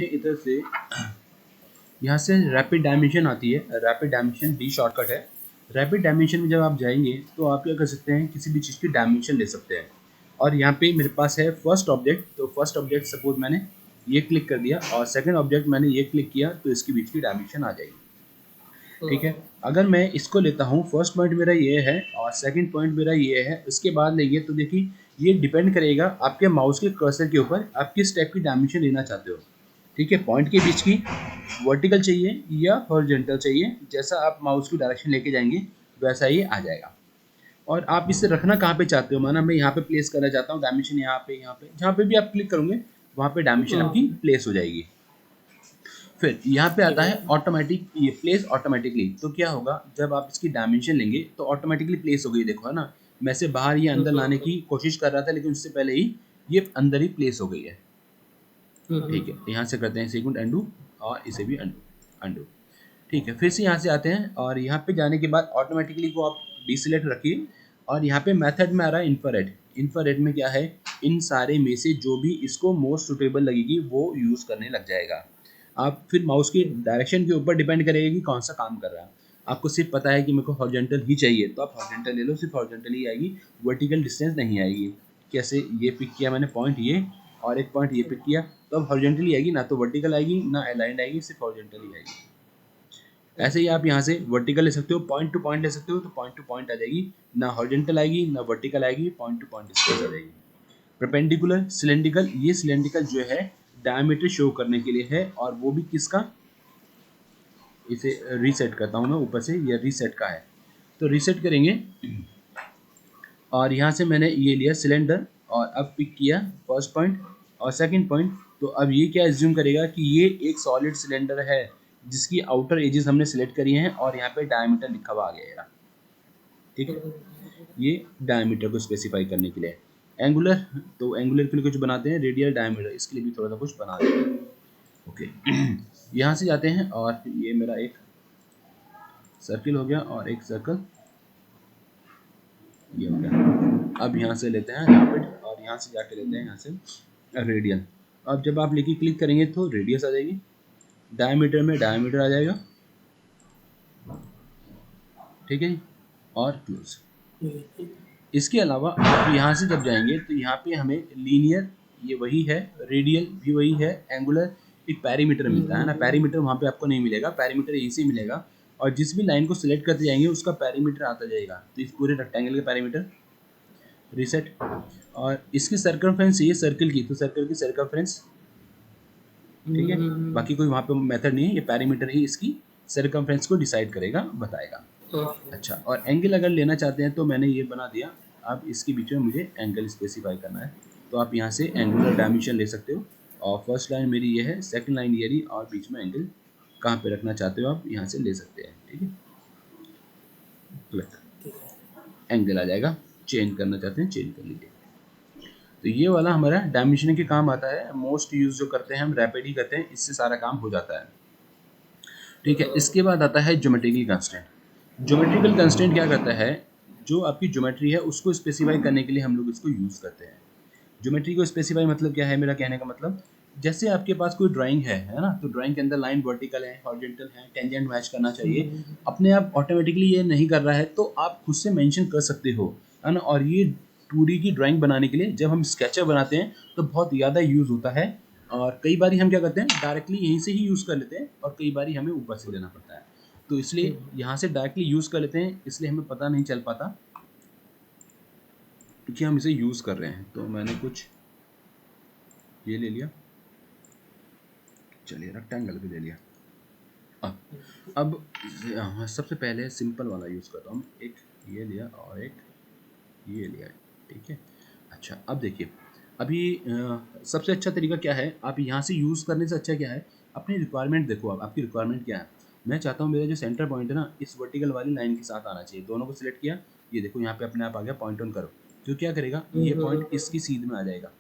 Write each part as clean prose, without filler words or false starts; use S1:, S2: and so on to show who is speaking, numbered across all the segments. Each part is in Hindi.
S1: इधर से यहाँ से रैपिड डायमेंशन आती है। रैपिड डायमेंशन डी शॉर्टकट है। रैपिड डायमेंशन में जब आप जाएंगे तो आप क्या कर सकते हैं, किसी भी चीज़ की डायमेंशन ले सकते हैं। और यहाँ पे मेरे पास है फर्स्ट ऑब्जेक्ट, तो फर्स्ट ऑब्जेक्ट सपोज मैंने ये क्लिक कर दिया और सेकंड ऑब्जेक्ट मैंने ये क्लिक किया, तो इसके बीच की डायमेंशन आ जाएगी। ठीक है, अगर मैं इसको लेता हूँ, फर्स्ट पॉइंट मेरा ये है और सेकंड पॉइंट मेरा ये है, उसके बाद लेंगे तो देखिए ये डिपेंड करेगा आपके माउस के कर्सर के ऊपर, आप किस टाइप की डायमेंशन लेना चाहते हो। ठीक है, पॉइंट के बीच की वर्टिकल चाहिए या हॉरिजॉन्टल चाहिए, जैसा आप माउस की डायरेक्शन लेके जाएंगे वैसा ही आ जाएगा। और आप इसे रखना कहाँ पे चाहते हो, माना मैं यहाँ पे प्लेस करना चाहता हूँ डायमेंशन, यहाँ पे जहाँ पे भी आप क्लिक करोगे वहाँ पे डायमेंशन आपकी प्लेस हो जाएगी। फिर यहाँ पे आता है ऑटोमेटिक, ये प्लेस ऑटोमेटिकली। तो क्या होगा, जब आप इसकी डायमेंशन लेंगे तो ऑटोमेटिकली प्लेस हो गई, देखो है ना, मैं से बाहर ये अंदर लाने की कोशिश कर रहा था लेकिन उससे पहले ही ये अंदर ही प्लेस हो गई है। ठीक है, यहाँ से करते हैं सेकंड अंडू और इसे भी अंडू अंडू। ठीक है, फिर से यहाँ से आते हैं और यहाँ पे जाने के बाद ऑटोमेटिकली को आप डिसेलेक्ट रखिए और यहाँ पे मेथड में आ रहा है इंफ्रारेड। इंफ्रारेड में क्या है, इन सारे में से जो भी इसको मोस्ट सुटेबल लगेगी वो यूज़ करने लग जाएगा। आप फिर माउस की डायरेक्शन के ऊपर डिपेंड करेगा कि कौन सा काम कर रहा है। आपको सिर्फ पता है कि मेरे को हॉरिजॉन्टल ही चाहिए तो आप हॉरिजॉन्टल ले लो, सिर्फ हॉरिजॉन्टल ही आएगी, वर्टिकल डिस्टेंस नहीं आएगी। कैसे, ये पिक किया मैंने पॉइंट ये और एक पॉइंट ये पिक किया, तो अब हॉरिजॉन्टल ही आएगी, ना तो वर्टिकल आएगी ना अलाइंड आएगी, सिर्फ हॉरिजॉन्टल ही आएगी। ऐसे ही आप यहाँ से वर्टिकल ले सकते हो, पॉइंट टू पॉइंट ले सकते हो, तो पॉइंट टू पॉइंट आ जाएगी, ना हॉरिजॉन्टल आएगी ना वर्टिकल आएगी, पॉइंट टू पॉइंट डिस्टेंस आ जाएगी। परपेंडिकुलर, सिलेंड्रिकल, ये सिलेंड्रिकल जो है डायमीटर शो करने के लिए है, और वो भी किसका, इसे रीसेट करता हूँ मैं ऊपर से, ये रीसेट का है, तो रीसेट करेंगे और यहाँ से मैंने ये लिया सिलेंडर और अब पिक किया फर्स्ट पॉइंट और सेकंड पॉइंट। तो अब ये क्या एज्यूम करेगा कि ये एक सॉलिड सिलेंडर है जिसकी आउटर एजेस हमने सिलेक्ट करी हैं और यहाँ पे डायमीटर लिखा हुआ आ गया है। ठीक है, ये डायमीटर को स्पेसिफाई करने के लिए। एंगुलर, तो एंगुलर के लिए कुछ बनाते हैं, रेडियल डायमीटर, इसके लिए भी थोड़ा सा कुछ बना देते हैं। ओके, यहाँ से जाते हैं और ये मेरा एक सर्किल हो गया और एक सर्कल ये हो गया। अब यहाँ से लेते हैं रैपिड और यहाँ से जाके लेते हैं यहाँ से रेडियल। अब जब आप लेके क्लिक करेंगे तो रेडियस आ जाएगी, डायमीटर में डायमीटर आ जाएगा। ठीक है, और क्लोज। इसके अलावा आप यहाँ से जब जाएंगे तो यहाँ पे हमें लीनियर ये वही है, रेडियल भी वही है, एंगुलर एक पैरीमीटर मिलता है ना, पैरीमीटर वहाँ पे आपको नहीं मिलेगा, पैरीमीटर यहीं से मिलेगा और जिस भी लाइन को सिलेक्ट करते जाएंगे उसका पैरीमीटर आता जाएगा। तो इस पूरे रेक्टेंगल का पैरीमीटर रीसेट, और इसकी सर्कमफ्रेंस ये सर्कल की, तो सर्कल की सर्कमफ्रेंस। ठीक है, बाकी कोई वहाँ पे मेथड नहीं है, ये पैरीमीटर ही इसकी सर्कमफ्रेंस को डिसाइड करेगा, बताएगा। अच्छा, और एंगल अगर लेना चाहते हैं तो मैंने ये बना दिया, अब इसके बीच में मुझे एंगल स्पेसिफाई करना है, तो आप यहाँ से एंगुलर डायमेंशन ले सकते हो और फर्स्ट लाइन मेरी ये है, सेकंड लाइन ये रही, और बीच में एंगल कहाँ पे रखना चाहते हो आप यहाँ से ले सकते हैं। ठीक है, एंगल आ जाएगा, चेंज करना चाहते हैं चेंज कर लीजिए। तो ये वाला हमारा डायमेंशन के काम आता है, मोस्ट यूज जो करते हैं हम रैपिड ही करते हैं, इससे सारा काम हो जाता है। ठीक है, इसके बाद आता है ज्योमेट्रिकल कंस्ट्रेंट। ज्योमेट्रिकल कंस्ट्रेंट क्या करता है, जो आपकी ज्योमेट्री है उसको स्पेसिफाई करने के लिए हम लोग इसको यूज़ करते हैं। ज्योमेट्री को स्पेसिफाई मतलब क्या है, मेरा कहने का मतलब, जैसे आपके पास कोई ड्राइंग है ना, तो ड्राइंग के अंदर लाइन वर्टिकल है, हॉरिजॉन्टल है, टेंजेंट मैच करना चाहिए, अपने आप ऑटोमेटिकली ये नहीं कर रहा है तो आप खुद से मेंशन कर सकते हो, है ना। और ये 2D की ड्राइंग बनाने के लिए जब हम स्केचर बनाते हैं तो बहुत ज़्यादा यूज़ होता है, और कई बार हम क्या करते हैं डायरेक्टली यहीं से ही यूज़ कर लेते हैं और कई बार हमें ऊपर से लेना पड़ता है, तो इसलिए यहाँ से डायरेक्टली यूज़ कर लेते हैं, इसलिए हमें पता नहीं चल पाता क्योंकि हम इसे यूज़ कर रहे हैं। तो मैंने कुछ ये ले लिया, चलिए रेक्टेंगल भी ले लिया। अब सबसे पहले सिंपल वाला यूज़ करता हूँ, एक ये लिया और एक ये लिया। ठीक है, अच्छा अब देखिए, अभी सबसे अच्छा तरीका क्या है, आप यहाँ से यूज़ करने से अच्छा क्या है, अपनी रिक्वायरमेंट देखो, आप आपकी रिक्वायरमेंट क्या है। मैं चाहता हूँ मेरा जो सेंटर पॉइंट है ना इस वर्टिकल वाली लाइन के साथ आना चाहिए, दोनों को सिलेक्ट किया, ये देखो यहाँ पे अपने आप आ गया, पॉइंट ऑन करो, तो क्या करेगा ये पॉइंट इसकी सीध में आ जाएगा।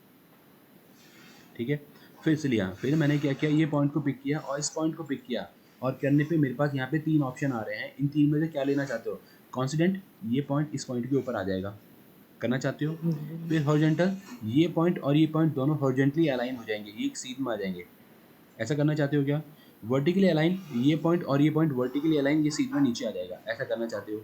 S1: ठीक है, फिर से लिया, फिर मैंने क्या किया, ये पॉइंट को पिक किया और इस पॉइंट को पिक किया, और करने पे मेरे पास यहाँ पे 3 ऑप्शन आ रहे हैं, इन 3 में से क्या लेना चाहते हो, कॉन्सिडेंट, ये पॉइंट इस पॉइंट के ऊपर आ जाएगा, करना चाहते हो, फिर हॉरिजॉन्टल, ये पॉइंट और ये पॉइंट दोनों हॉरिजॉन्टली अलाइन हो जाएंगे, ये एक सीध में आ जाएंगे, ऐसा करना चाहते हो क्या? वर्टिकली अलाइन ये पॉइंट और ये पॉइंट वर्टिकली अलाइन, ये सीध में नीचे आ जाएगा, ऐसा करना चाहते हो?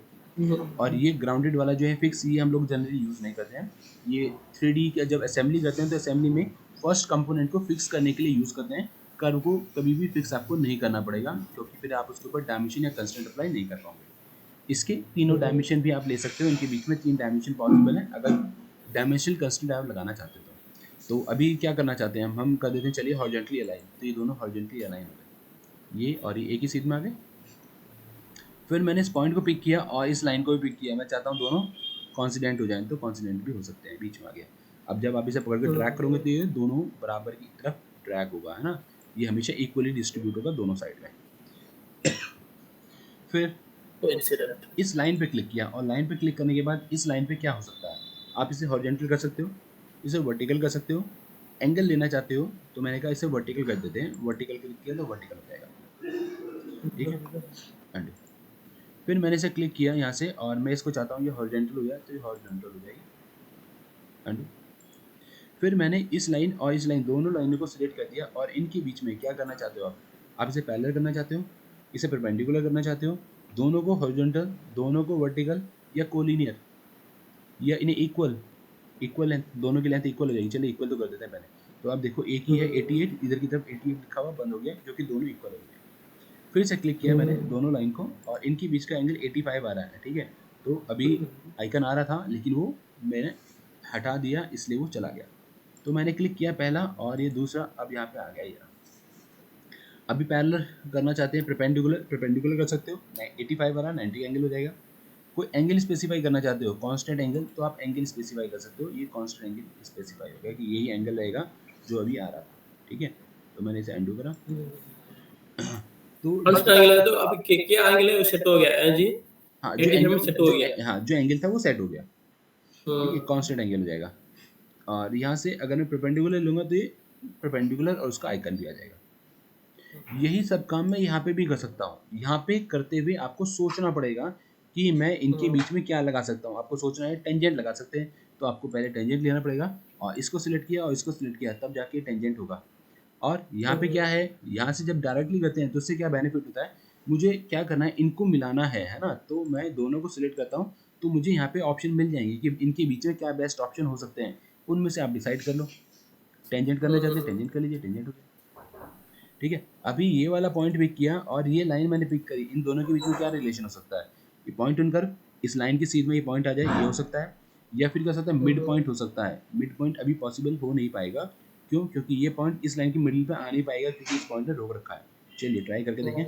S1: और ये ग्राउंडेड वाला जो है फिक्स, ये हम लोग जनरली यूज़ नहीं करते हैं। ये 3D का जब असेंबली करते हैं तो असेंबली में फर्स्ट कंपोनेंट को फिक्स करने के लिए यूज़ करते हैं। कर्व को कभी भी फिक्स आपको नहीं करना पड़ेगा, क्योंकि फिर आप उसके ऊपर डायमेंशन या कंस्ट्रेंट अप्लाई नहीं कर पाओगे। इसके तीनों डायमेंशन भी आप ले सकते हो, इनके बीच में 3 डायमेंशन पॉसिबल है अगर डायमेंशनल कंस्ट्रेंट आप लगाना चाहते हो तो। तो अभी क्या करना चाहते हैं हम कर देते हैं, चलिए हॉरिजॉन्टली अलाइन, तो ये दोनों हॉरिजॉन्टली अलाइन हो गए, ये और ये एक ही सीध में आ गए। फिर मैंने इस पॉइंट को पिक किया और इस लाइन को भी पिक किया, मैं चाहता हूँ दोनों कॉन्सिडेंट हो जाएं, तो कॉन्सिडेंट भी हो सकते हैं, बीच में आ गया। अब जब आप इसे पकड़ के ड्रैग करोगे तो ये दोनों बराबर की तरफ ड्रैग होगा, है ना, ये हमेशा इक्वली डिस्ट्रीब्यूट होगा दोनों साइड में। फिर
S2: इंसिडेंट
S1: इस लाइन पे क्लिक किया और लाइन पे क्लिक करने के बाद इस लाइन पे क्या हो सकता है, आप इसे हॉरिजॉन्टल कर सकते हो, इसे वर्टिकल कर सकते हो, एंगल लेना चाहते हो तो मैंने कहा इसे वर्टिकल कर देते हैं, वर्टिकल क्लिक किया तो वर्टिकल हो जाएगा, ठीक है। एंड फिर मैंने इसे क्लिक किया यहाँ से और मैं इसको चाहता हूँ ये हॉरिजॉन्टल हो जाए, तो ये हॉरिजॉन्टल हो जाएगी। एंड फिर मैंने इस लाइन और इस लाइन दोनों लाइनों को सिलेक्ट कर दिया और इनके बीच में क्या करना चाहते हो आप इसे पैरेलल करना चाहते हो, इसे परपेंडिकुलर करना चाहते हो, दोनों को हॉरिजॉन्टल, दोनों को वर्टिकल, या कोलिनियर, या इन्हें इक्वल, इक्वल लेंथ, दोनों की लेंथ इक्वल हो जाएगी। चलिए इक्वल तो कर देते हैं पहले। तो आप देखो एक ही है 88, इधर की तरफ 88 लिखा हुआ बंद हो गया, जो कि दोनों इक्वल हो गए। फिर से क्लिक किया मैंने दोनों लाइन को और इनके बीच का एंगल 85 आ रहा है, ठीक है। तो अभी आइकन आ रहा था लेकिन वो मैंने हटा दिया, इसलिए वो चला गया। तो मैंने क्लिक किया पहला और ये दूसरा, अब यहाँ पे आ गया ये। अभी पैरेलल करना चाहते हैं, परपेंडिकुलर, परपेंडिकुलर कर सकते हो, 85 आ रहा 90 एंगल हो जाएगा। कोई एंगल स्पेसिफाई करना चाहते हो, कांस्टेंट एंगल, तो आप एंगल स्पेसिफाई कर सकते हो, ये कांस्टेंट एंगल स्पेसिफाई हो गया कि यही एंगल रहेगा जो अभी आ रहा था, ठीक है। तो मैंने इसे अनडू करा। तो
S2: फर्स्ट एंगल है तो अब क्या एंगल है वो सेट हो गया है जी,
S1: हाँ,
S2: 85 में सेट हो गया।
S1: हाँ जो एंगल था वो सेट हो गया, ठीक है,
S2: हम्म,
S1: कांस्टेंट एंगल हो जाएगा। और यहाँ से अगर मैं परपेंडिकुलर लूँगा तो ये परपेंडिकुलर और उसका आइकन भी आ जाएगा। यही सब काम मैं यहाँ पे भी कर सकता हूँ। यहाँ पे करते हुए आपको सोचना पड़ेगा कि मैं इनके बीच में क्या लगा सकता हूँ। आपको सोचना है टेंजेंट लगा सकते हैं, तो आपको पहले टेंजेंट लेना पड़ेगा और इसको सिलेक्ट किया और इसको सिलेक्ट किया, तब जाके टेंजेंट होगा। और यहाँ पे क्या है, यहाँ से जब डायरेक्टली करते हैं तो उससे क्या बेनिफिट होता है, मुझे क्या करना है, इनको मिलाना है ना, तो मैं दोनों को सिलेक्ट करता हूँ तो मुझे यहाँ पे ऑप्शन मिल जाएंगे कि इनके बीच में क्या बेस्ट ऑप्शन हो सकते हैं, उनमें से आप डिसाइड कर लो। टेंजेंट करना चाहते हैं टेंजेंट कर लीजिए, टेंजेंट हो गया, ठीक है। अभी ये वाला पॉइंट पिक किया और ये लाइन मैंने पिक करी, इन दोनों के बीच में क्या रिलेशन हो सकता है, ये पॉइंट उनकर इस लाइन के सीध में ये पॉइंट आ जाए, ये हो सकता है। या फिर क्या हो सकता है, मिड पॉइंट हो सकता है। मिड पॉइंट अभी पॉसिबल हो नहीं पाएगा, क्यों, क्योंकि ये पॉइंट इस लाइन के मिडिल पे आ नहीं पाएगा, क्योंकि इस पॉइंट ने रोक रखा है। चलिए ट्राई करके देखें,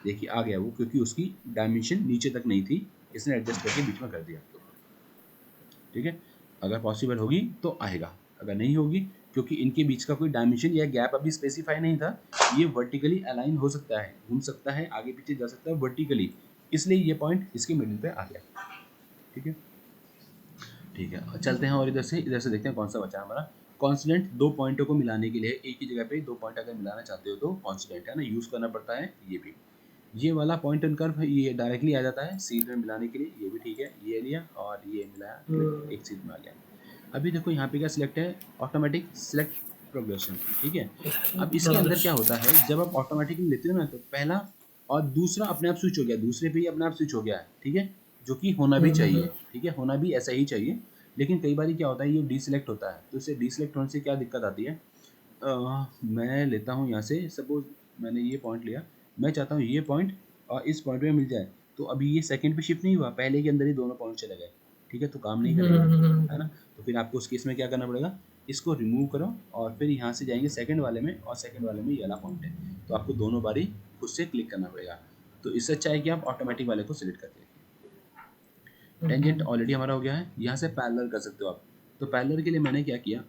S1: देखिए आ गया वो, क्योंकि उसकी डायमेंशन नीचे तक नहीं थी, इसने एडजस्ट करके बीच में कर दिया, ठीक है। अगर पॉसिबल होगी तो आएगा, अगर नहीं होगी, क्योंकि इनके बीच का कोई डायमेंशन या गैप अभी स्पेसिफाई नहीं था, ये वर्टिकली अलाइन हो सकता है, घूम सकता है, आगे पीछे जा सकता है वर्टिकली, इसलिए ये पॉइंट इसके मिडिल पे आ गया, ठीक है। ठीक है, चलते हैं और इधर से देखते हैं कौन सा बचा है हमारा। कॉन्स्टेंट, दो पॉइंटों को मिलाने के लिए एक ही जगह पे दो पॉइंट अगर मिलाना चाहते हो तो कॉन्स्टेंट है ना, यूज़ करना पड़ता है। ये भी, ये वाला पॉइंट एंड कर्व ये डायरेक्टली आ जाता है सीध में मिलाने के लिए, ये भी ठीक है, ये लिया और ये मिलाया, एक सीध में आ गया। अभी देखो यहाँ पे क्या सिलेक्ट है, ऑटोमेटिक सिलेक्ट प्रोग्रेशन, ठीक है। अब इसके अंदर क्या होता है, जब आप ऑटोमेटिकली लेते हो ना, तो पहला और दूसरा अपने आप स्विच हो गया, दूसरे पे ही अपने आप स्विच हो गया है, ठीक है, जो कि होना भी चाहिए, ठीक है, होना भी ऐसा ही चाहिए। लेकिन कई बार क्या होता है, ये डीसिलेक्ट होता है, तो इसे डीसिलेक्ट होने से क्या दिक्कत आती है। मैं लेता हूँ यहाँ से, सपोज मैंने ये पॉइंट लिया, मैं चाहता हूँ ये पॉइंट और इस पॉइंट में मिल जाए, तो अभी ये सेकंड पे शिफ्ट नहीं हुआ, पहले के अंदर ही दोनों पॉइंट चले गए, ठीक है, तो काम नहीं करेगा, है ना। तो फिर आपको उस केस में क्या करना पड़ेगा, इसको रिमूव करो और फिर यहाँ से जाएंगे सेकंड वाले में, और सेकंड वाले में ये वाला पॉइंट है, तो आपको दोनों बारी खुद से क्लिक करना पड़ेगा। तो इससे अच्छा है कि आप ऑटोमेटिक वाले को सिलेक्ट करके रखिए। टेंजेंट ऑलरेडी हमारा हो गया है, यहाँ से पैरेलल कर सकते हो आप। तो पैरेलल के लिए मैंने क्या किया,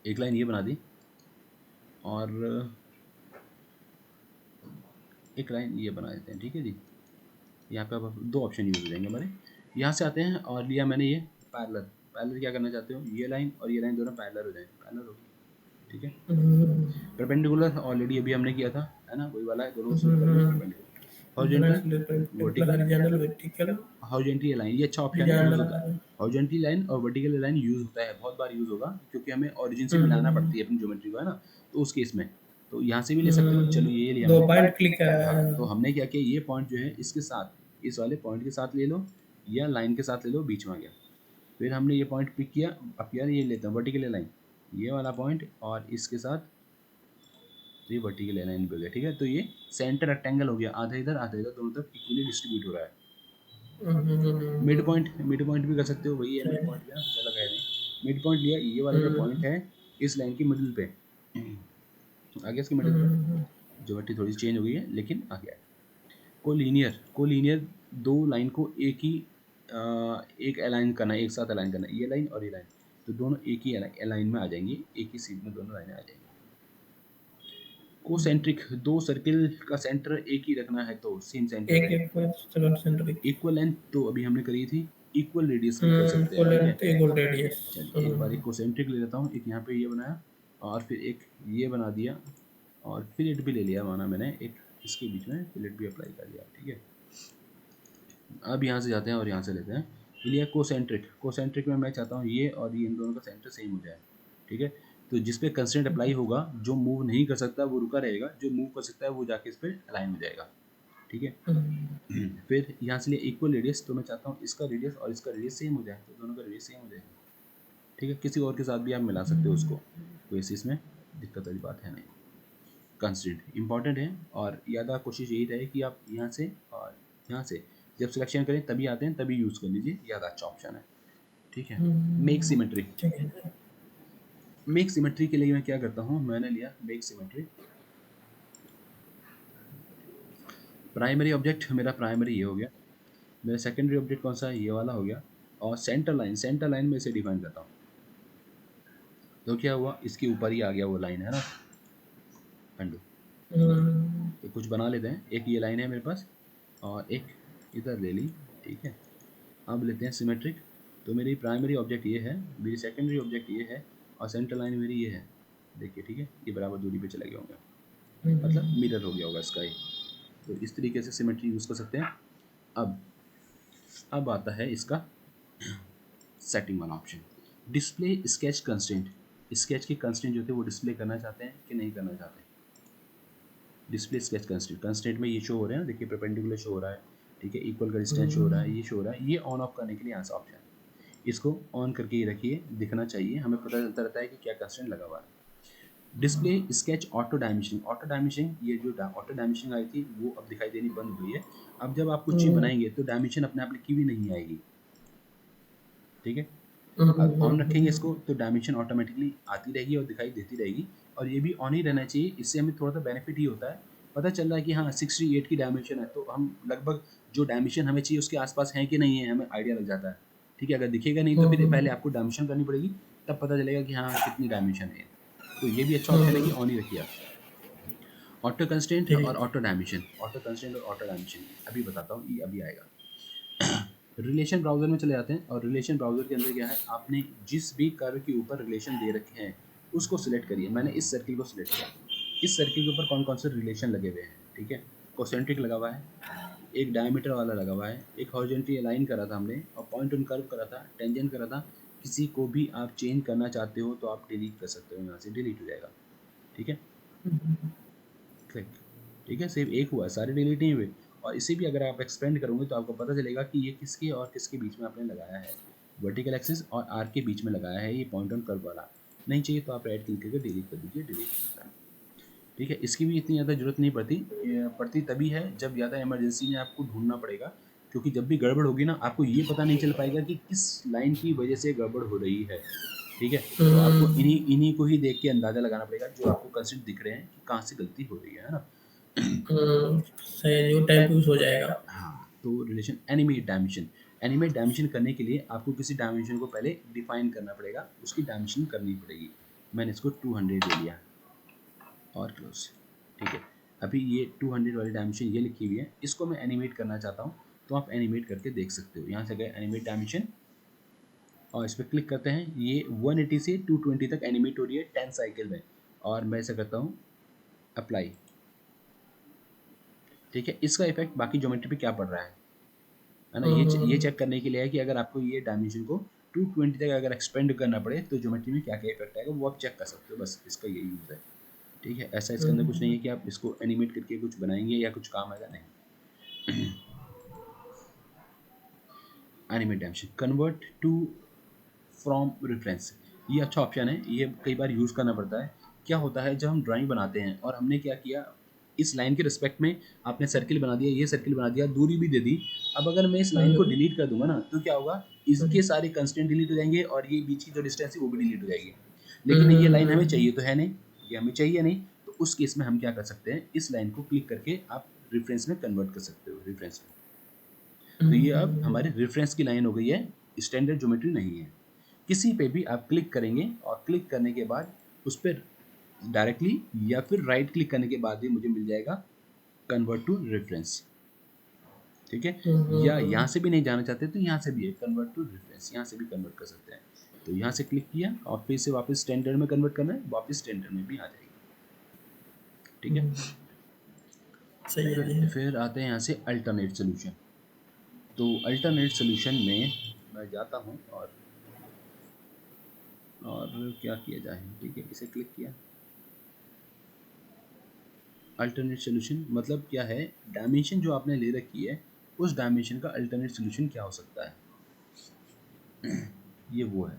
S1: एक लाइन ये बना दी और एक लाइन ये बना देते हैं, ठीक है जी। यहाँ पे अब दो ऑप्शन यूज हो जाएंगे हमारे। यहाँ से आते हैं और लिया मैंने ये पैरेलल। पैरेलल क्या करना चाहते हो, ये लाइन और ये लाइन दोनों पैरेलल हो जाएंगे, पैरेलल हो गई, ठीक है। परपेंडिकुलर ऑलरेडी अभी हमने किया था, है ना, वही वाला है, दोनों perpendicular. Horizontal, vertical, horizontal line, ये अच्छा ऑप्शन है, यूज होता है। हॉरिजॉन्टल लाइन और वर्टिकल लाइन यूज होता है, बहुत बार यूज होगा, क्योंकि हमें ओरिजिन से मिलाना पड़ती है अपनी ज्योमेट्री को, है ना। तो उस केस में तो यहाँ से भी ले सकते हो। चलो ये लिया
S2: 2
S1: हमने।
S2: पॉइंट क्लिक
S1: हाँ, तो हमने क्या किया, ये पॉइंट जो है इसके साथ, इस वाले पॉइंट के साथ ले लो या लाइन के साथ ले लो, बीच में आ गया। फिर हमने ये पॉइंट पिक किया। अब यार ये लेते हैं वर्टिकल लाइन, ये वाला पॉइंट और इसके साथ ये वर्टिकल लाइन पे गया। ठीक है, तो ये सेंटर रेक्टेंगल हो गया, आधा इधर आधा इधर, दोनों तरफ इक्वली डिस्ट्रीब्यूट हो रहा है। मिड पॉइंट भी कर सकते हो, वही है मिड पॉइंट भी ना, ज़्यादा है नहीं। मिड पॉइंट लिया, ये वाला जो पॉइंट है इस लाइन की मिडिल पे आ गया, इसकी मिडिल पे ज्योमेट्री थोड़ी चेंज हो गई है लेकिन आ गया। कोलीनियर दो लाइन को एक अलाइन करना है, एक साथ अलाइन करना है, ये लाइन और ये लाइन, तो दोनों एक ही अलाइन में आ जाएंगे, एक ही सीध में दोनों लाइनें आ जाएंगी। कोसेंट्रिक, दो सर्किल का सेंटर एक ही रखना है तो सेम सेंटर, इक्वल लेंथ तो अभी हमने करी थी, इक्वल रेडियस की कर सकते हैं। ठीक है,
S2: इक्वल रेडियस।
S1: चलिए एक बार एक कोसेंट्रिक ले लेता हूँ, एक यहाँ पे ये बनाया और फिर एक ये बना दिया और फिलेट भी ले लिया, माना मैंने एक इसके बीच में फिलेट भी अप्लाई कर दिया। ठीक है, अब यहाँ से जाते हैं और यहाँ से लेते हैं, ये लिया कोसेंट्रिक में मैं चाहता हूँ ये और ये इन दोनों का सेंटर सेम हो जाए। ठीक है, तो जिस पे कंस्ट्रेंट अप्लाई होगा, जो मूव नहीं कर सकता वो रुका रहेगा, जो मूव कर सकता है वो जाके इस पर अलाइन हो जाएगा। ठीक है, फिर यहाँ से लिया इक्वल रेडियस, तो मैं चाहता हूँ इसका रेडियस और इसका रेडियस सेम हो जाए, तो दोनों का रेडियस सेम हो जाएगा। ठीक है, किसी और के साथ भी आप मिला सकते हो उसको, कोई ऐसी इसमें दिक्कत वाली बात है नहीं। कंस्ट्रेंट इंपॉर्टेंट है और ज़्यादा कोशिश यही रहे कि आप यहाँ से और यहाँ से जब सिलेक्शन करें तभी आते हैं, तभी यूज़ कर लीजिए, ज़्यादा अच्छा ऑप्शन है। ठीक है, मेक सिमेट्री के लिए मैं क्या करता हूँ, मैंने लिया मेक सिमेट्री, प्राइमरी ऑब्जेक्ट मेरा प्राइमरी ये हो गया, मेरा सेकेंडरी ऑब्जेक्ट कौन सा है, ये वाला हो गया, और सेंटर लाइन में इसे डिफाइन करता हूँ। तो क्या हुआ, इसके ऊपर ही आ गया वो लाइन, है ना, अंडू। तो कुछ बना लेते हैं, एक ये लाइन है मेरे पास और एक इधर ले ली। ठीक है, अब लेते हैं सिमेट्रिक, तो मेरी प्राइमरी ऑब्जेक्ट ये है, मेरी सेकेंडरी ऑब्जेक्ट ये है और सेंटर लाइन मेरी ये है। देखिए, ठीक है, ये बराबर दूरी पे चले गए होंगे, मतलब मिरर हो गया होगा इसका ये। तो इस तरीके से सिमेट्री यूज़ कर सकते हैं। अब आता है इसका सेटिंग वाला option, display sketch constraint. Sketch के कंस्ट्रेंट जो थे वो डिस्प्ले करना चाहते हैं कि नहीं करना चाहते हैं। डिस्प्ले स्केच कंस्ट्रेंट में ये शो हो रहे हैं, देखिए परपेंडिकुलर शो हो रहा है। ठीक है, इक्वल का डिस्टेंस शो हो रहा है, ये शो हो रहा है। ये ऑन ऑफ करने के लिए यहाँ से ऑप्शन है, इसको ऑन करके ही रखिए, दिखना चाहिए, हमें पता चलता रहता है कि क्या कंस्ट्रेंट लगा हुआ है। डिस्प्ले स्केच ऑटो डायमेंशन, ये जो ऑटो डायमेंशन आई थी वो अब दिखाई देनी बंद हुई है। अब जब आप कुछ चीज़ बनाएंगे तो डायमेंशन अपने आप लिखी हुई नहीं आएगी। ठीक है, अब ऑन रखेंगे इसको तो डायमेंशन ऑटोमेटिकली आती रहेगी और दिखाई देती रहेगी, और ये भी ऑन ही रहना चाहिए, इससे हमें थोड़ा सा बेनिफिट ही होता है, पता चल रहा है कि हाँ 68 की डायमेंशन है, तो हम लगभग जो डायमेंशन हमें चाहिए उसके आसपास है कि नहीं है, हमें आइडिया लग जाता है। ठीक है, अगर दिखेगा नहीं तो फिर पहले आपको डायमेंशन करनी पड़ेगी, तब पता चलेगा कि हाँ कितनी डायमेंशन है। तो ये भी अच्छा ऑप्शन है कि ऑन ही रखिए आप। ऑटो कंस्ट्रेंट और ऑटो डायमेंशन, अभी बताता हूँ, ये अभी आएगा। रिलेशन ब्राउज़र में चले जाते हैं और रिलेशन ब्राउज़र के अंदर क्या है, आपने जिस भी कर्व के ऊपर रिलेशन दे रखे हैं उसको सिलेक्ट करिए। मैंने इस सर्किल को सिलेक्ट किया, इस सर्किल के ऊपर कौन कौन से रिलेशन लगे हुए हैं। ठीक है, कोसेंट्रिक लगा हुआ है, एक डायमीटर वाला लगा हुआ है, एक हॉरिजॉन्टली अलाइन करा था हमने, और पॉइंट ऑन कर्व करा था, टेंजेंट करा था। किसी को भी आप चेंज करना चाहते हो तो आप डिलीट कर सकते हो, यहाँ से डिलीट हो जाएगा। ठीक है, क्लिक। ठीक है, सिर्फ एक हुआ, सारे डिलीट नहीं हुए। और इसे भी अगर आप एक्सपेंड करोगे तो आपको पता चलेगा कि ये किसके और किसके बीच में आपने लगाया है, वर्टिकल एक्सिस और आर्क के बीच में लगाया है, ये पॉइंट ऑन कर्व वाला। नहीं चाहिए तो आप राइट क्लिक करके डिलीट कर दीजिए, डिलीट हो जाता है। ठीक है, इसकी भी इतनी ज़्यादा जरूरत नहीं पड़ती तभी है जब ज़्यादा इमरजेंसी में आपको ढूंढना पड़ेगा, क्योंकि जब भी गड़बड़ होगी ना, आपको ये पता नहीं चल पाएगा कि किस लाइन की वजह से गड़बड़ हो रही है। ठीक है, तो आपको इन्हीं को ही देख के अंदाज़ा लगाना पड़ेगा जो आपको कंसेप्ट दिख रहे हैं कि कहाँ से गलती हो रही है ना।
S2: सही, जो टाइम यूज हो जाएगा।
S1: हाँ, तो रिलेशन एनिमेट डायमेंशन करने के लिए आपको किसी डायमेंशन को पहले डिफाइन करना पड़ेगा, उसकी डायमेंशन करनी पड़ेगी। मैंने इसको 200 ले लिया और क्लोज। ठीक है, अभी ये 200 वाली डायमेंशन ये लिखी हुई है, इसको मैं एनिमेट करना चाहता हूँ तो आप एनिमेट करके देख सकते हो। यहाँ से गए एनिमेट डायमेंशन और इस पर क्लिक करते हैं, ये 180 से 220 तक एनिमेट हो रही है 10 साइकिल में, और मैं ऐसा करता हूँ अप्लाई। ठीक है, इसका इफेक्ट बाकी ज्योमेट्री पे क्या पड़ रहा है ना, ये चेक करने के लिए है कि अगर आपको ये डायमेंशन को 220 तक अगर एक्सपेंड करना पड़े तो ज्योमेट्री में क्या क्या इफेक्ट आएगा, वो आप चेक कर सकते हो। बस इसका यही यूज़ है। ठीक है, ऐसा इसके अंदर कुछ नहीं है कि आप इसको एनिमेट करके कुछ बनाएंगे या कुछ काम आएगा, नहीं। Animate dimension convert to from reference, ये अच्छा ऑप्शन है, ये कई बार यूज़ करना पड़ता है। क्या होता है जब हम ड्राइंग बनाते हैं और हमने क्या किया, इस लाइन के रिस्पेक्ट में आपने सर्किल बना दिया, ये सर्किल बना दिया, दूरी भी दे दी। अब अगर मैं इस लाइन को डिलीट कर दूंगा ना, तो क्या होगा, इसके सारे कंस्टेंट डिलीट हो जाएंगे और ये बीच की जो डिस्टेंस है वो भी डिलीट हो जाएगी। लेकिन ये लाइन हमें चाहिए तो है नहीं, ये हमें चाहिए नहीं, तो उस केस में हम क्या कर सकते हैं, इस लाइन को क्लिक करके आप रेफरेंस में कन्वर्ट कर सकते हो, रेफरेंस में। तो ये अब हमारे रेफरेंस की लाइन हो गई है, स्टैंडर्ड ज्योमेट्री नहीं है। किसी पे भी आप क्लिक करेंगे और क्लिक करने के बाद उस पर डायरेक्टली या फिर राइट क्लिक करने के बाद भी मुझे मिल जाएगा कन्वर्ट टू रेफरेंस। ठीक है, या यहाँ से भी नहीं जाना चाहते तो यहाँ से भी है कन्वर्ट टू रेफरेंस, यहाँ से भी कन्वर्ट कर सकते हैं। तो यहाँ से क्लिक किया और फिर से वापस स्टैंडर्ड में कन्वर्ट करना है, वापस स्टैंडर्ड में भी आ जाएगी। ठीक है,
S2: सही है।
S1: फिर आते हैं यहाँ से अल्टरनेट सोल्यूशन। तो अल्टरनेट सोल्यूशन में मैं जाता हूँ और क्या किया जाए, ठीक है, इसे क्लिक किया। अल्टरनेट सोल्यूशन मतलब क्या है, डायमेंशन जो आपने ले रखी है उस डायमेंशन का अल्टरनेट सोल्यूशन क्या हो सकता है। ये वो है,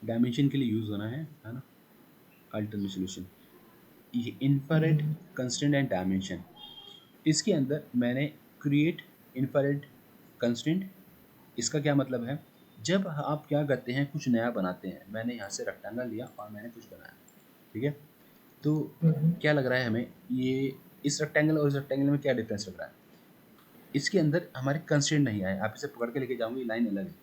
S1: डायमेंशन के लिए यूज़ होना है ना, अल्टरनेट सोल्यूशन। ये इंफ्रारेड कंस्ट्रेंट एंड डायमेंशन, इसके अंदर मैंने क्रिएट इंफ्रारेड कंस्ट्रेंट। इसका क्या मतलब है, जब आप क्या करते हैं, कुछ नया बनाते हैं, मैंने यहाँ से रेक्टेंगल लिया और मैंने कुछ बनाया, ठीक है, तो क्या लग रहा है हमें, ये इस रेक्टेंगल और इस रेक्टेंगल में क्या डिफरेंस लग रहा है, इसके अंदर हमारे कंस्ट्रेंट नहीं आए। आप इसे पकड़ के लेके जाऊंगी, लाइन अलग है,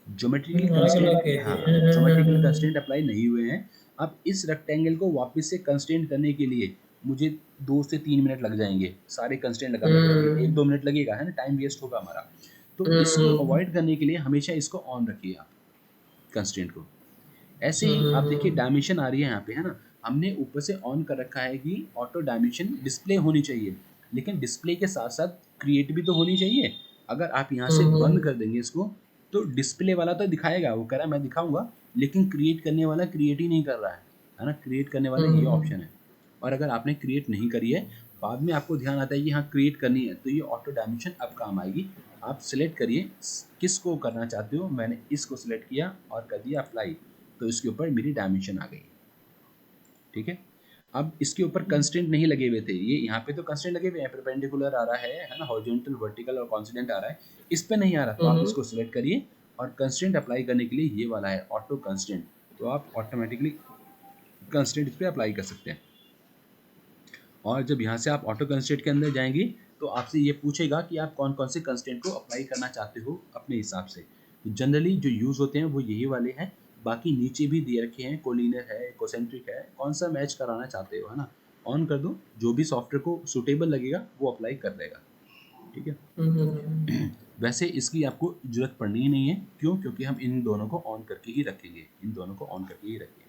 S1: ज्योमेट्रिकल कंस्ट्रेंट, हाँ, ज्योमेट्रिकल कंस्ट्रेंट अप्लाई नहीं हुए हैं। अब इस रेक्टेंगल को वापस से कंस्ट्रेंट करने के लिए मुझे 2 से 3 मिनट लग जाएंगे, सारे कंस्ट्रेंट लगाने के लिए 1-2 मिनट लगेगा, है ना, टाइम वेस्ट होगा हमारा। तो इसको अवॉइड करने के लिए हमेशा इसको ऑन रखिए आप, कंस्ट्रेंट को। ऐसे ही आप देखिए डायमेंशन आ रही है यहाँ पे, है ना, हमने ऊपर से ऑन कर रखा है कि ऑटो डायमेंशन डिस्प्ले होनी चाहिए, लेकिन डिस्प्ले के साथ साथ क्रिएट भी तो होनी चाहिए। अगर आप यहाँ से बंद कर देंगे इसको, तो डिस्प्ले वाला तो दिखाएगा, वो कह रहा है मैं दिखाऊंगा, लेकिन क्रिएट करने वाला क्रिएट ही नहीं कर रहा है ना, क्रिएट करने वाला ये ऑप्शन है। और अगर आपने क्रिएट नहीं करी है, बाद में आपको ध्यान आता है कि हाँ क्रिएट करनी है, तो ये ऑटो डायमेंशन अब काम आएगी। आप सिलेक्ट करिए किसको करना चाहते हो, मैंने इसको सिलेक्ट किया और कर दिया अप्लाई, तो इसके ऊपर मेरी डायमेंशन आ गई। ठीक है, अब इसके ऊपर कंस्ट्रेंट नहीं लगे हुए थे, ये यहाँ पे तो कंस्ट्रेंट लगे हुए हैं, परपेंडिकुलर आ रहा है ना, हॉरिजॉन्टल, वर्टिकल और कॉन्स्टेंट आ रहा है, इस पे नहीं आ रहा, तो आप इसको सिलेक्ट करिए और कंस्ट्रेंट अप्लाई करने के लिए ये वाला है ऑटो कंस्ट्रेंट, तो आप ऑटोमेटिकली कंस्ट्रेंट इस पर अप्लाई कर सकते हैं। और जब यहाँ से आप ऑटो कंस्ट्रेंट के अंदर जाएंगे तो आपसे ये पूछेगा कि आप कौन कौन से कंस्ट्रेंट को अप्लाई करना चाहते हो अपने हिसाब से। तो जनरली जो यूज़ होते हैं वो यही वाले हैं, बाकी नीचे भी दिए रखे हैं, कोलिनियर है, कोसेंट्रिक है, कौन सा मैच कराना चाहते हो, है ना, ऑन कर दो, जो भी सॉफ्टवेयर को सूटेबल लगेगा वो अप्लाई कर देगा। ठीक है, वैसे इसकी आपको जरूरत पड़नी ही नहीं है, क्यों, क्योंकि हम इन दोनों को ऑन करके ही रखेंगे, इन दोनों को ऑन करके ही रखेंगे।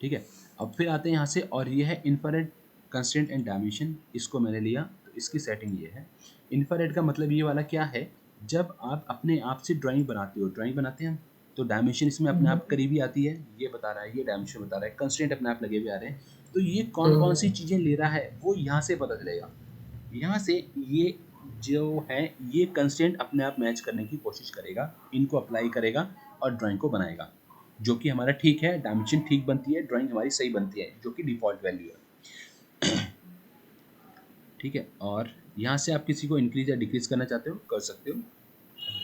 S1: ठीक है, अब फिर आते हैं यहाँ से, और ये है इंफ्रारेड कंस्ट्रेंट एंड डायमेंशन, इसको मैंने लिया, तो इसकी सेटिंग ये है। इंफ्रारेड का मतलब ये वाला क्या है, जब आप अपने आप से ड्राइंग बनाते हो, ड्राइंग बनाते हैं तो डायमेंशन इसमें अपने आप करीबी आती है, ये बता रहा है, ये डायमेंशन बता रहा है, कंस्ट्रेंट अपने आप लगे हुए आ रहे हैं, तो ये कौन कौन सी चीज़ें ले रहा है वो यहाँ से पता चलेगा। यहाँ से ये जो है ये कंस्ट्रेंट अपने आप मैच करने की कोशिश करेगा, इनको अप्लाई करेगा और ड्राइंग को बनाएगा, जो कि हमारा ठीक है, डायमेंशन ठीक बनती है, ड्राइंग हमारी सही बनती है, जो कि डिफ़ॉल्ट वैल्यू है। ठीक है, और यहाँ से आप किसी को इंक्रीज या डिक्रीज करना चाहते हो कर सकते हो,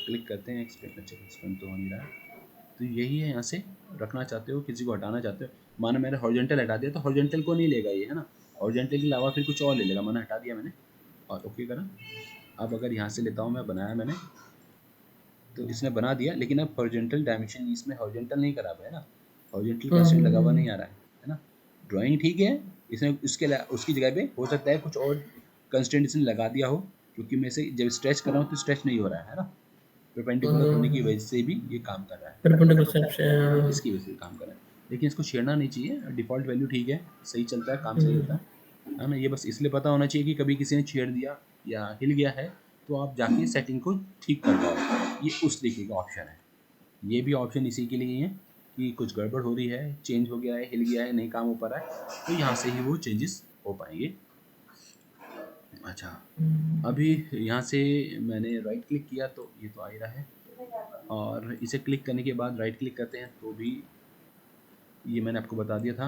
S1: क्लिक करते हैं, एक्सपेंड तो हो नहीं रहा है, तो यही है, यहाँ से रखना चाहते हो, किसी को हटाना चाहते हो, मानो मैंने हॉरिजॉन्टल हटा दिया तो हॉरिजॉन्टल को नहीं लेगा ये, है ना, हॉरिजॉन्टल के अलावा फिर कुछ और ले लेगा, मैंने हटा दिया मैंने और ओके करा। अब अगर यहाँ से लेता हूँ मैं, बनाया मैंने, तो इसने बना दिया, लेकिन अब हॉरिजॉन्टल डायमेंशन इसमें हॉरिजॉन्टल नहीं करा हुआ है ना, हॉरिजॉन्टल कंस्ट्रेंट लगा हुआ नहीं आ रहा है ना, ड्राइंग ठीक है, इसने उसके उसकी जगह पे हो सकता है कुछ और कंस्ट्रेंट इसने लगा दिया हो, क्योंकि मैं से जब स्ट्रेच कर रहा हूँ तो स्ट्रेच नहीं हो रहा है ना, परपेंडिकुलर होने की वजह से भी ये काम कर रहा है, इसकी वजह से काम कर रहा है, लेकिन इसको छेड़ना नहीं चाहिए, डिफ़ॉल्ट वैल्यू ठीक है, सही चलता है, काम सही होता है ना, ये बस इसलिए पता होना चाहिए कि कभी किसी ने छेड़ दिया या हिल गया है तो आप जाके सेटिंग को ठीक कर पाओ, ये उस तरीके का ऑप्शन है, ये भी ऑप्शन इसी के लिए है कि कुछ गड़बड़ हो रही है, चेंज हो गया है, हिल गया है, नहीं काम हो पा रहा है, तो यहाँ से ही वो चेंजेस हो पाएंगे। अच्छा, अभी यहाँ से मैंने राइट क्लिक किया तो ये तो आ ही रहा है, और इसे क्लिक करने के बाद राइट क्लिक करते हैं तो भी ये मैंने आपको बता दिया था।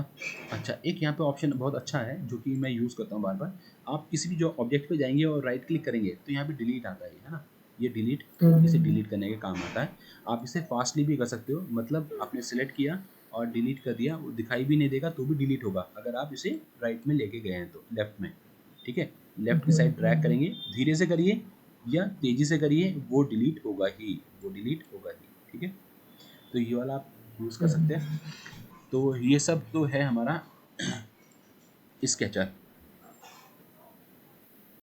S1: अच्छा, एक यहाँ पे ऑप्शन बहुत अच्छा है जो कि मैं यूज़ करता हूँ बार बार। आप किसी भी जो ऑब्जेक्ट पे जाएंगे और राइट क्लिक करेंगे तो यहाँ पे डिलीट आता है ना, ये डिलीट, इसे डिलीट करने के काम आता है। आप इसे फास्टली भी कर सकते हो, मतलब आपने सेलेक्ट किया और डिलीट कर दिया, वो दिखाई भी नहीं देगा तो भी डिलीट होगा अगर आप इसे राइट में लेके गए हैं तो, लेफ्ट में। ठीक है, लेफ्ट की साइड ड्रैग करेंगे, धीरे से करिए या तेजी से करिए, वो डिलीट होगा ही, वो डिलीट होगा ही। ठीक है, तो ये वाला आप यूज़ कर सकते हैं। तो ये सब तो है हमारा स्केचर।